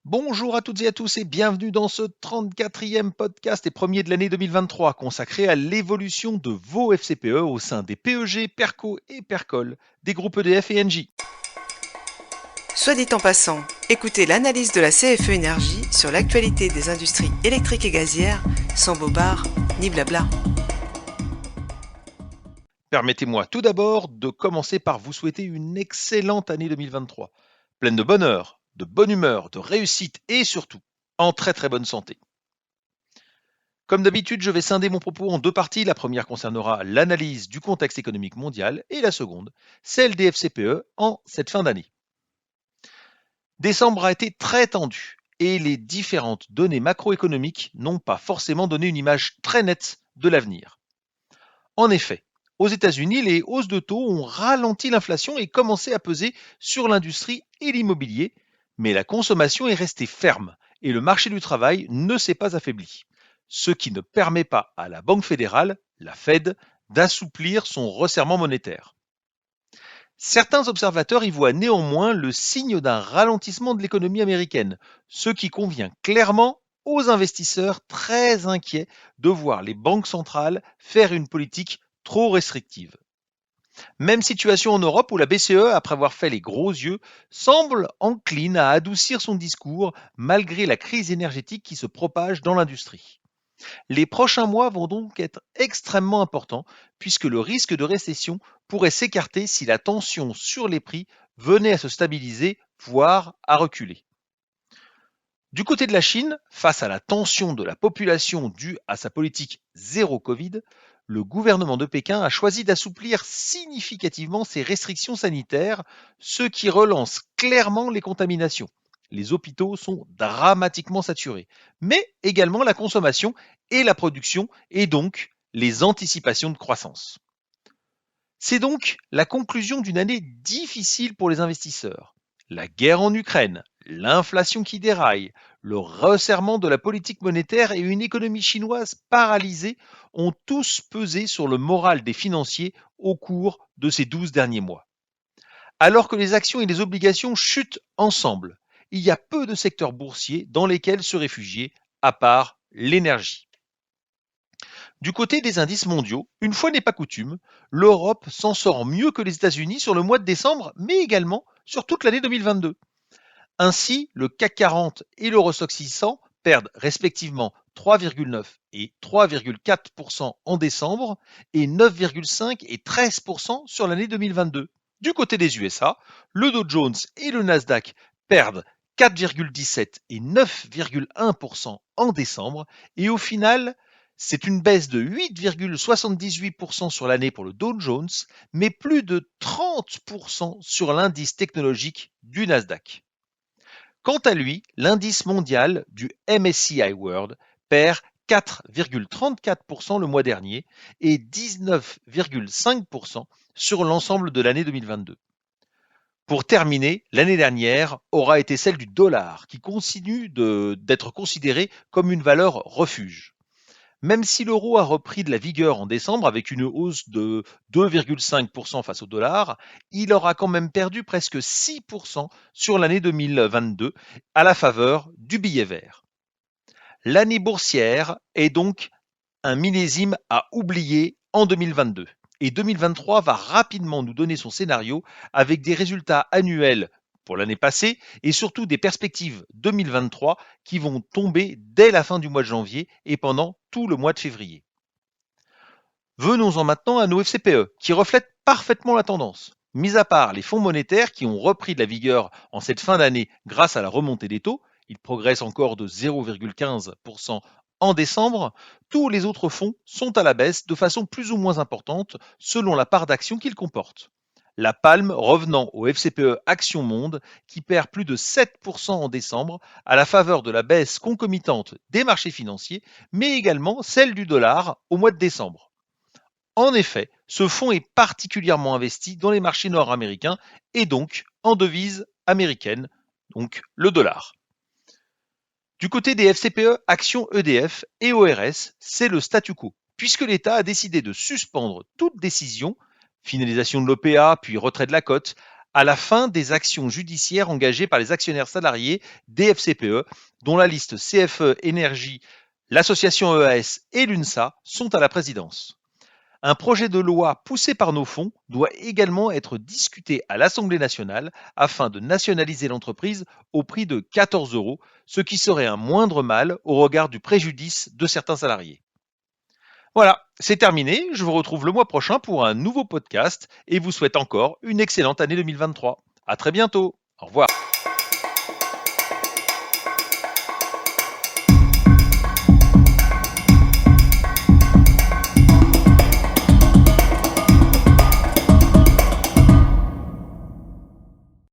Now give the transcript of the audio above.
Bonjour à toutes et à tous et bienvenue dans ce 34e podcast et premier de l'année 2023 consacré à l'évolution de vos FCPE au sein des PEG, PERCO et PERCOL des groupes EDF et Engie. Soit dit en passant, écoutez l'analyse de la CFE Énergie sur l'actualité des industries électriques et gazières, sans bobards ni blabla. Permettez-moi tout d'abord de commencer par vous souhaiter une excellente année 2023, pleine de bonheur, de bonne humeur, de réussite et surtout en très très bonne santé. Comme d'habitude, je vais scinder mon propos en deux parties. La première concernera l'analyse du contexte économique mondial et la seconde, celle des FCPE en cette fin d'année. Décembre a été très tendu et les différentes données macroéconomiques n'ont pas forcément donné une image très nette de l'avenir. En effet, aux États-Unis, les hausses de taux ont ralenti l'inflation et commencé à peser sur l'industrie et l'immobilier, mais la consommation est restée ferme et le marché du travail ne s'est pas affaibli, ce qui ne permet pas à la Banque fédérale, la Fed, d'assouplir son resserrement monétaire. Certains observateurs y voient néanmoins le signe d'un ralentissement de l'économie américaine, ce qui convient clairement aux investisseurs très inquiets de voir les banques centrales faire une politique trop restrictive. Même situation en Europe où la BCE, après avoir fait les gros yeux, semble encline à adoucir son discours malgré la crise énergétique qui se propage dans l'industrie. Les prochains mois vont donc être extrêmement importants puisque le risque de récession pourrait s'écarter si la tension sur les prix venait à se stabiliser, voire à reculer. Du côté de la Chine, face à la tension de la population due à sa politique zéro Covid, le gouvernement de Pékin a choisi d'assouplir significativement ses restrictions sanitaires, ce qui relance clairement les contaminations. Les hôpitaux sont dramatiquement saturés, mais également la consommation et la production, et donc les anticipations de croissance. C'est donc la conclusion d'une année difficile pour les investisseurs. La guerre en Ukraine, l'inflation qui déraille, le resserrement de la politique monétaire et une économie chinoise paralysée ont tous pesé sur le moral des financiers au cours de ces 12 derniers mois. Alors que les actions et les obligations chutent ensemble, il y a peu de secteurs boursiers dans lesquels se réfugier, à part l'énergie. Du côté des indices mondiaux, une fois n'est pas coutume, l'Europe s'en sort mieux que les États-Unis sur le mois de décembre, mais également sur toute l'année 2022. Ainsi, le CAC 40 et l'Eurostoxx 600 perdent respectivement 3,9 et 3,4% en décembre et 9,5 et 13% sur l'année 2022. Du côté des USA, le Dow Jones et le Nasdaq perdent 4,17 et 9,1% en décembre et au final, c'est une baisse de 8,78% sur l'année pour le Dow Jones, mais plus de 30% sur l'indice technologique du Nasdaq. Quant à lui, l'indice mondial du MSCI World perd 4,34% le mois dernier et 19,5% sur l'ensemble de l'année 2022. Pour terminer, l'année dernière aura été celle du dollar qui continue d'être considéré comme une valeur refuge. Même si l'euro a repris de la vigueur en décembre avec une hausse de 2,5% face au dollar, il aura quand même perdu presque 6% sur l'année 2022 à la faveur du billet vert. L'année boursière est donc un millésime à oublier en 2022. Et 2023 va rapidement nous donner son scénario avec des résultats annuels pour l'année passée et surtout des perspectives 2023 qui vont tomber dès la fin du mois de janvier et pendant tout le mois de février. Venons-en maintenant à nos FCPE qui reflètent parfaitement la tendance. Mis à part les fonds monétaires qui ont repris de la vigueur en cette fin d'année grâce à la remontée des taux, ils progressent encore de 0,15% en décembre, tous les autres fonds sont à la baisse de façon plus ou moins importante selon la part d'action qu'ils comportent. La palme revenant au FCPE Action Monde qui perd plus de 7% en décembre à la faveur de la baisse concomitante des marchés financiers, mais également celle du dollar au mois de décembre. En effet, ce fonds est particulièrement investi dans les marchés nord-américains et donc en devise américaine, donc le dollar. Du côté des FCPE, actions EDF et ORS, c'est le statu quo, puisque l'État a décidé de suspendre toute décision, finalisation de l'OPA puis retrait de la cote, à la fin des actions judiciaires engagées par les actionnaires salariés DFCPE, dont la liste CFE Énergie, l'association EAS et l'UNSA sont à la présidence. Un projet de loi poussé par nos fonds doit également être discuté à l'Assemblée nationale afin de nationaliser l'entreprise au prix de 14 €, ce qui serait un moindre mal au regard du préjudice de certains salariés. Voilà, c'est terminé. Je vous retrouve le mois prochain pour un nouveau podcast et vous souhaite encore une excellente année 2023. À très bientôt. Au revoir.